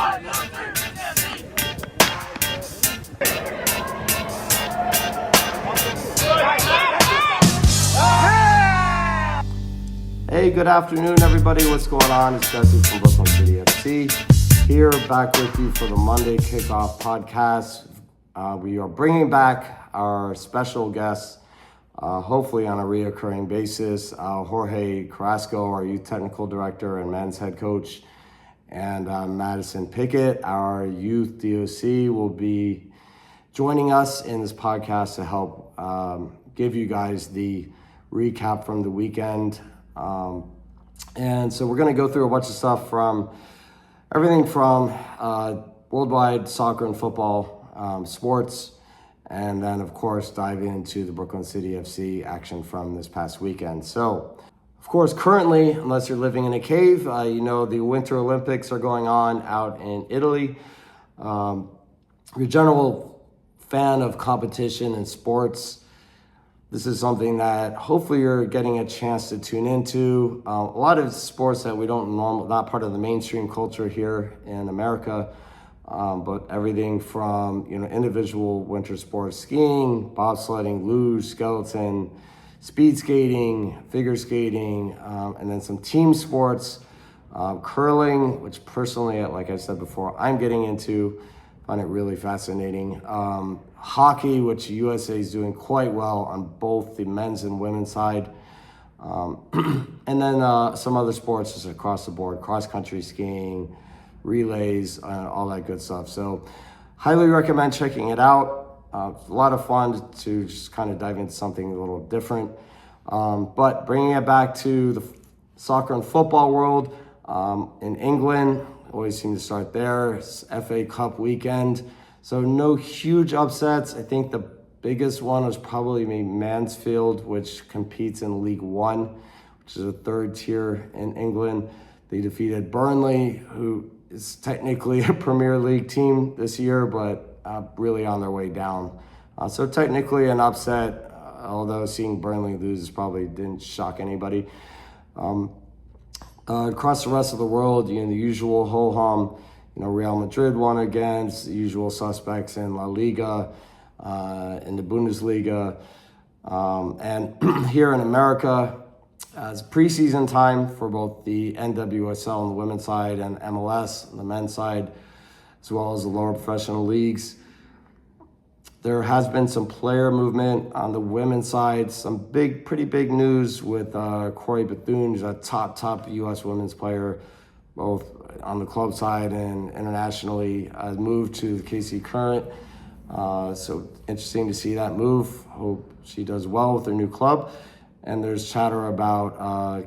Hey, good afternoon, everybody. What's going on? It's Jesse from Brooklyn City F.C. here, back with you for the Monday Kickoff podcast. We are bringing back our special guest, hopefully on a reoccurring basis, Jorge Carrasco, our youth technical director and men's head coach, and Madison Pickett, our youth DOC, will be joining us in this podcast to help give you guys the recap from the weekend. And so we're going to go through a bunch of stuff from everything from worldwide soccer and football, sports, and then of course dive into the Brooklyn City FC action from this past weekend. So of course, currently, unless you're living in a cave, the Winter Olympics are going on out in Italy. You're a general fan of competition and sports. This is something that hopefully you're getting a chance to tune into. A lot of sports that we don't not part of the mainstream culture here in America, but everything from individual winter sports, skiing, bobsledding, luge, skeleton, speed skating, figure skating, and then some team sports, curling, which personally, like I said before, I'm getting into. Find it really fascinating. Hockey, which USA is doing quite well on both the men's and women's side. And then some other sports just across the board, cross-country skiing, relays, all that good stuff. So highly recommend checking it out. A lot of fun to just kind of dive into something a little different. But bringing it back to the soccer and football world, in England, always seem to start there. It's FA Cup weekend. So no huge upsets. I think the biggest one was probably maybe Mansfield, which competes in League One, which is a third tier in England. They defeated Burnley, who is technically a Premier League team this year, but really on their way down. So technically an upset, although seeing Burnley lose probably didn't shock anybody. Across the rest of the world, the usual ho-hum, Real Madrid won against the usual suspects in La Liga, in the Bundesliga. And here in America, it's preseason time for both the NWSL on the women's side and MLS on the men's side, as well as the lower professional leagues. There has been some player movement on the women's side, some pretty big news with Corey Bethune, who's a top U.S. women's player, both on the club side and internationally, has moved to the KC Current. So interesting to see that move. Hope she does well with her new club. And there's chatter about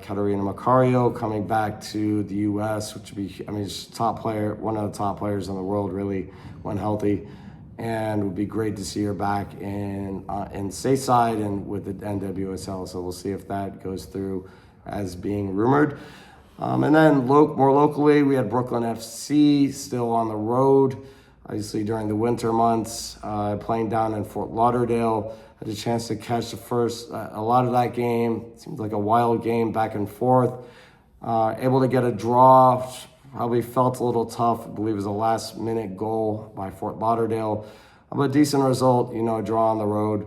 Catarina Macario coming back to the U.S., which would be, she's top player, one of the top players in the world, really, when healthy. And it would be great to see her back in stateside and with the NWSL. So we'll see if that goes through as being rumored. And then more locally, we had Brooklyn FC still on the road, obviously during the winter months, playing down in Fort Lauderdale. Had a chance to catch a lot of that game. It seems like a wild game back and forth. Able to get a draw. Probably felt a little tough. I believe it was a last-minute goal by Fort Lauderdale. But a decent result, a draw on the road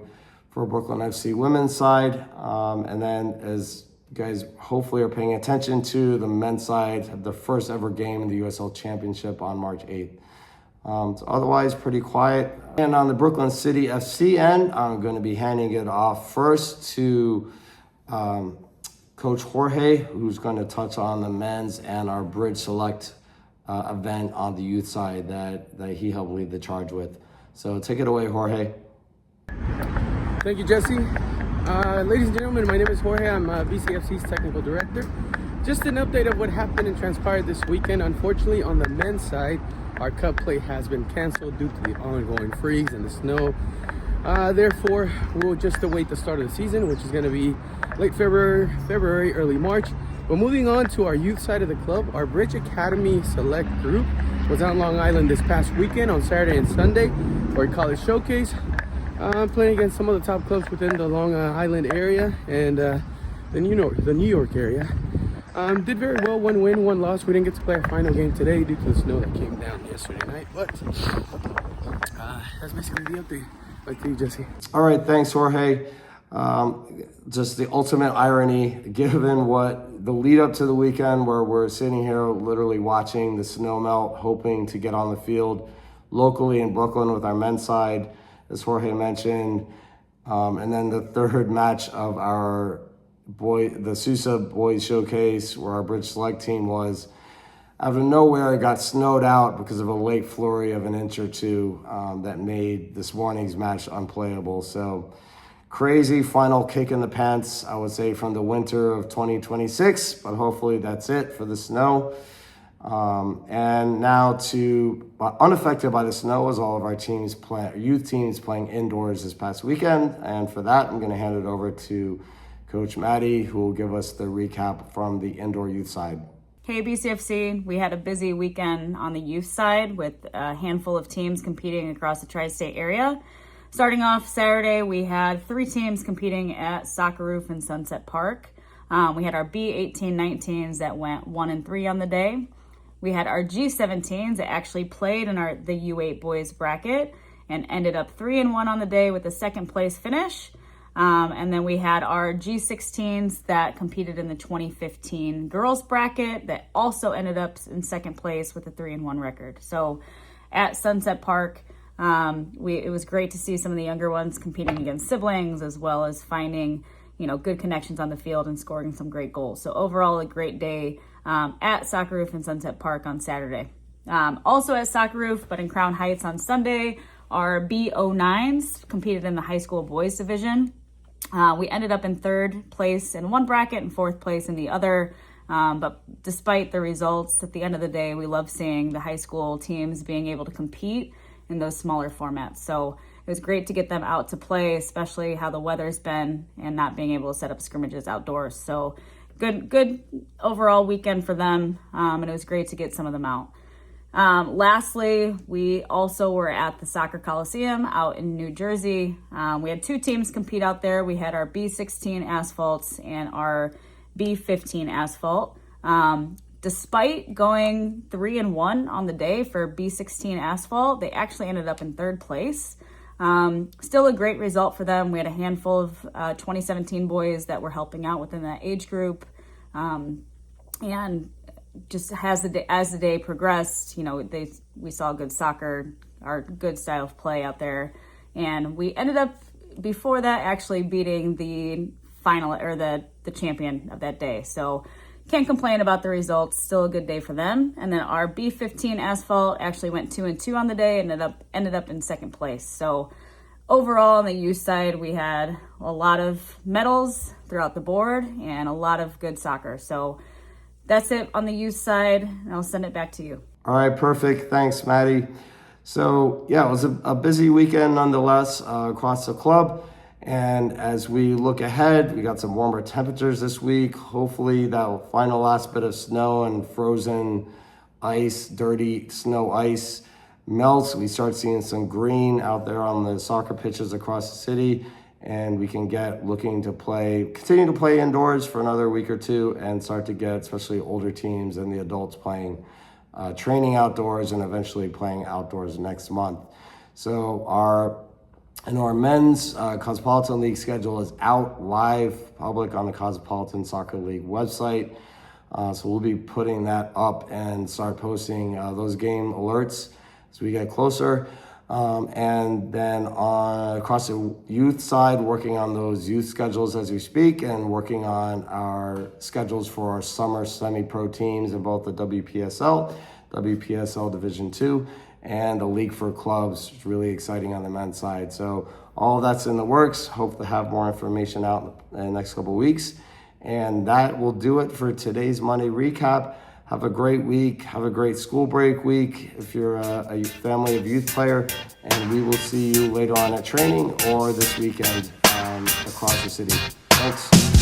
for Brooklyn FC women's side. And then as you guys hopefully are paying attention to, the men's side had the first ever game in the USL Championship on March 8th. So otherwise, pretty quiet. And on the Brooklyn City FC end, I'm going to be handing it off first to Coach Jorge, who's going to touch on the men's and our Bridge Select event on the youth side that he helped lead the charge with. So take it away, Jorge. Thank you, Jesse. Ladies and gentlemen, my name is Jorge. I'm BCFC's technical director. Just an update of what happened and transpired this weekend. Unfortunately, on the men's side, our cup play has been canceled due to the ongoing freeze and the snow. Therefore, we'll just await the start of the season, which is going to be late February, early March. But moving on to our youth side of the club, our Bridge Academy Select group was on Long Island this past weekend on Saturday and Sunday for a college showcase, playing against some of the top clubs within the Long Island area and the New York area. Did very well, 1 win, 1 loss. We didn't get to play our final game today due to the snow that came down yesterday night, but that's basically the update. Back to you, Jesse. All right, thanks, Jorge. Just the ultimate irony, given what the lead up to the weekend where we're sitting here literally watching the snow melt, hoping to get on the field locally in Brooklyn with our men's side, as Jorge mentioned. And then the third match of the Sousa Boys Showcase, where our Bridge Select team was. Out of nowhere, it got snowed out because of a late flurry of an inch or two that made this morning's match unplayable. So crazy final kick in the pants, I would say, from the winter of 2026, but hopefully that's it for the snow. And now unaffected by the snow is all of our youth teams playing indoors this past weekend. And for that, I'm going to hand it over to Coach Maddie, who will give us the recap from the indoor youth side. Hey BCFC, we had a busy weekend on the youth side with a handful of teams competing across the tri-state area. Starting off Saturday, we had 3 teams competing at Soccer Roof in Sunset Park. We had our B18-19s that went 1-3 on the day. We had our G17s that actually played in the U8 boys bracket and ended up 3-1 on the day with a second place finish. And then we had our G16s that competed in the 2015 girls bracket that also ended up in second place with a 3-1 record. So at Sunset Park, it was great to see some of the younger ones competing against siblings, as well as finding, good connections on the field and scoring some great goals. So overall, a great day at Soccer Roof in Sunset Park on Saturday. Also at Soccer Roof, but in Crown Heights on Sunday, our B09s competed in the high school boys division. We ended up in 3rd place in one bracket and 4th place in the other. But despite the results, at the end of the day, we love seeing the high school teams being able to compete in those smaller formats. So it was great to get them out to play, especially how the weather's been and not being able to set up scrimmages outdoors. So good overall weekend for them. And it was great to get some of them out. Lastly, we also were at the Soccer Coliseum out in New Jersey. We had 2 teams compete out there. We had our B16 asphalts and our B15 asphalt. Despite going 3-1 on the day for B16 asphalt, they actually ended up in 3rd place. Still a great result for them. We had a handful of 2017 boys that were helping out within that age group. And just as the day progressed, we saw good soccer, our good style of play out there. And we ended up, before that, actually beating the final or the champion of that day. So can't complain about the results. Still a good day for them. And then our B15 asphalt actually went 2-2 on the day and ended up in 2nd place. So overall on the youth side, we had a lot of medals throughout the board and a lot of good soccer. So that's it on the youth side, and I'll send it back to you. All right, perfect. Thanks, Maddie. So, it was a busy weekend nonetheless across the club. And as we look ahead, we got some warmer temperatures this week. Hopefully that final last bit of snow and frozen ice, dirty snow ice melts. We start seeing some green out there on the soccer pitches across the city. And we can continue to play indoors for another week or 2 and start to get, especially older teams and the adults playing, training outdoors and eventually playing outdoors next month. So our men's Cosmopolitan League schedule is out live, public on the Cosmopolitan Soccer League website. So we'll be putting that up and start posting those game alerts as we get closer. And then across the youth side, working on those youth schedules as we speak and working on our schedules for our summer semi-pro teams in both the WPSL Division 2 and the League for Clubs. It's really exciting on the men's side. So all that's in the works. Hope to have more information out in the next couple of weeks. And that will do it for today's Monday recap. Have a great week. Have a great school break week if you're a family of youth player. And we will see you later on at training or this weekend across the city. Thanks.